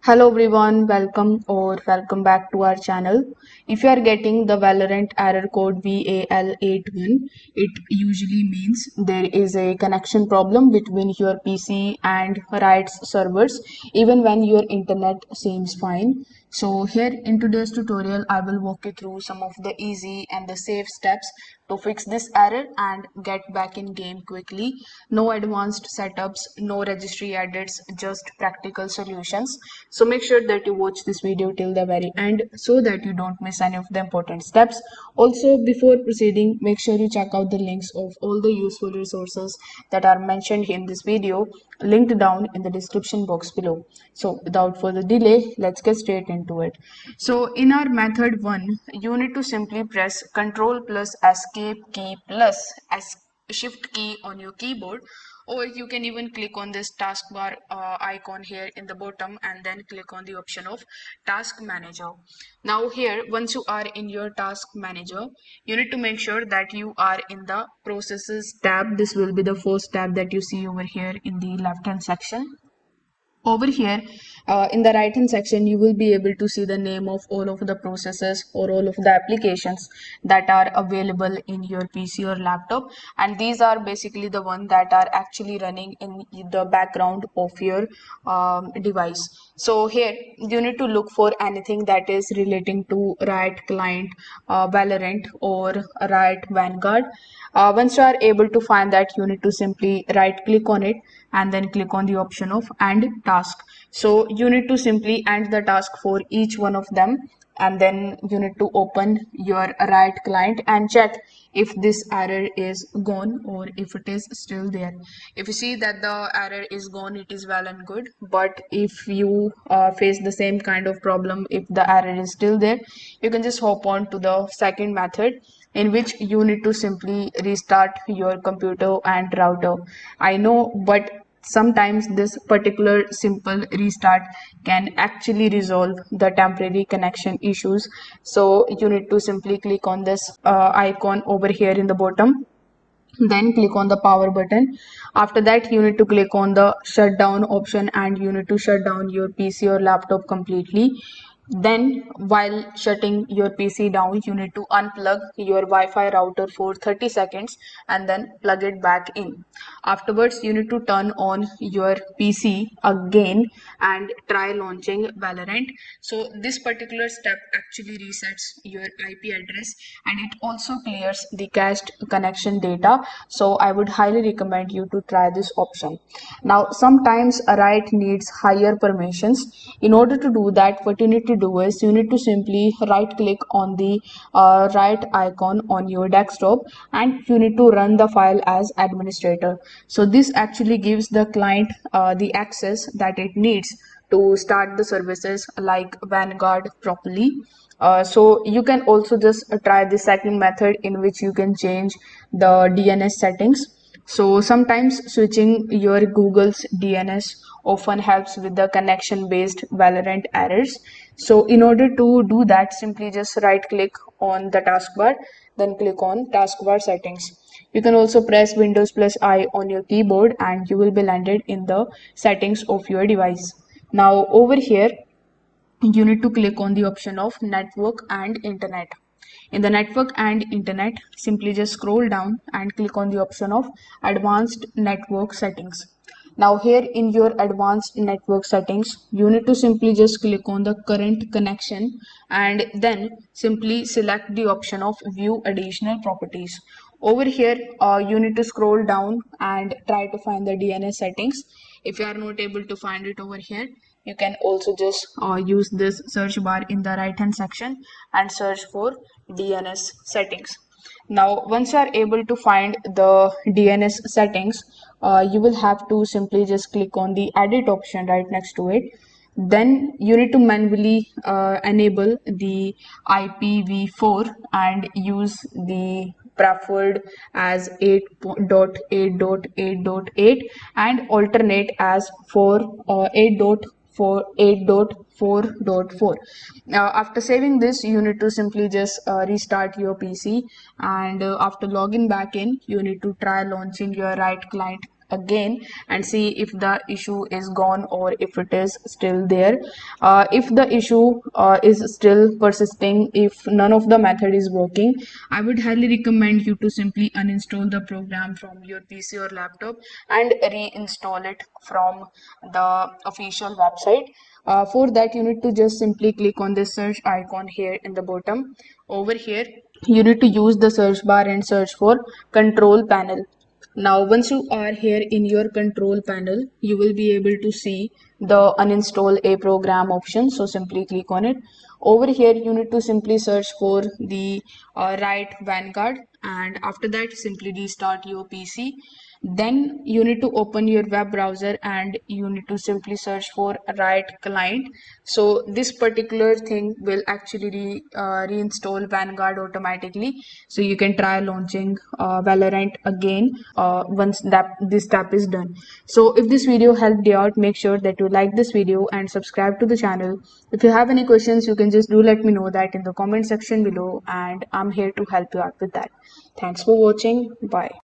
Hello everyone, welcome back to our channel. If you are getting the Valorant error code VAL81, it usually means there is a connection problem between your PC and Riot's servers even when your internet seems fine. So here in today's tutorial I will walk you through some of the easy and the safe steps to fix this error and get back in game quickly. No advanced setups, no registry edits, just practical solutions. So make sure that you watch this video till the very end so that you don't miss any of the important steps. Also, before proceeding, make sure you check out the links of all the useful resources that are mentioned in this video, linked down in the description box below. So without further delay, let's get straight into it. So in our method 1, you need to simply press Ctrl plus Escape key plus Shift key on your keyboard, or you can even click on this taskbar icon here in the bottom and then click on the option of Task Manager. Now here, once you are in your Task Manager, you need to make sure that you are in the Processes tab. This will be the first tab that you see over here in the left hand section. Over here in the right hand section, you will be able to see the name of all of the processes or all of the applications that are available in your PC or laptop, and these are basically the ones that are actually running in the background of your device. So here you need to look for anything that is relating to Riot Client, Valorant, or Riot Vanguard. Once you are able to find that, you need to simply right click on it and then click on the option of end task. So you need to simply end the task for each one of them, and then you need to open your Riot client and check if this error is gone or if it is still there. If you see that the error is gone, it is well and good, but if you face the same kind of problem, if the error is still there, you can just hop on to the second method, in which you need to simply restart your computer and router. I know, but sometimes this particular simple restart can actually resolve the temporary connection issues. So you need to simply click on this icon over here in the bottom, then click on the power button. After that, you need to click on the shutdown option and you need to shut down your PC or laptop completely. Then while shutting your PC down, you need to unplug your Wi-Fi router for 30 seconds and then plug it back in. Afterwards, you need to turn on your PC again and try launching Valorant. So this particular step actually resets your IP address and it also clears the cached connection data. So I would highly recommend you to try this option. Now sometimes a Riot needs higher permissions. In order to do that, what you need to do is you need to simply right click on the Riot icon on your desktop and you need to run the file as administrator. So this actually gives the client the access that it needs to start the services like Vanguard properly. So you can also just try the second method, in which you can change the DNS settings. So sometimes switching your Google's DNS often helps with the connection based Valorant errors. So in order to do that, simply just right click on the taskbar, then click on taskbar settings. You can also press Windows plus I on your keyboard and you will be landed in the settings of your device. Now over here, you need to click on the option of network and internet. In the network and internet, simply just scroll down and click on the option of advanced network settings. Now here in your advanced network settings, you need to simply just click on the current connection and then simply select the option of view additional properties. Over here, you need to scroll down and try to find the DNS settings. If you are not able to find it over here, you can also just use this search bar in the right hand section and search for DNS settings. Now once you are able to find the DNS settings, you will have to simply just click on the edit option right next to it. Then you need to manually enable the IPv4 and use the preferred as 8.8.8.8 and alternate as 8.4 8.4.4. After saving this, you need to simply just restart your PC, and after logging back in, you need to try launching your Riot client again and see if the issue is gone or if it is still there. If the issue is still persisting, if none of the method is working, I would highly recommend you to simply uninstall the program from your PC or laptop and reinstall it from the official website. For that, you need to just simply click on this search icon here in the bottom. Over here, you need to use the search bar and search for control panel. Now, once you are here in your control panel, you will be able to see the uninstall a program option. So simply click on it. Over here, you need to simply search for the right Vanguard, and after that, simply restart your PC. Then you need to open your web browser and you need to simply search for right client. So this particular thing will actually reinstall Vanguard automatically. So you can try launching Valorant again once that this step is done. So if this video helped you out, make sure that you like this video and subscribe to the channel. If you have any questions, you can just do let me know that in the comment section below, and I'm here to help you out with that. Thanks for watching. Bye.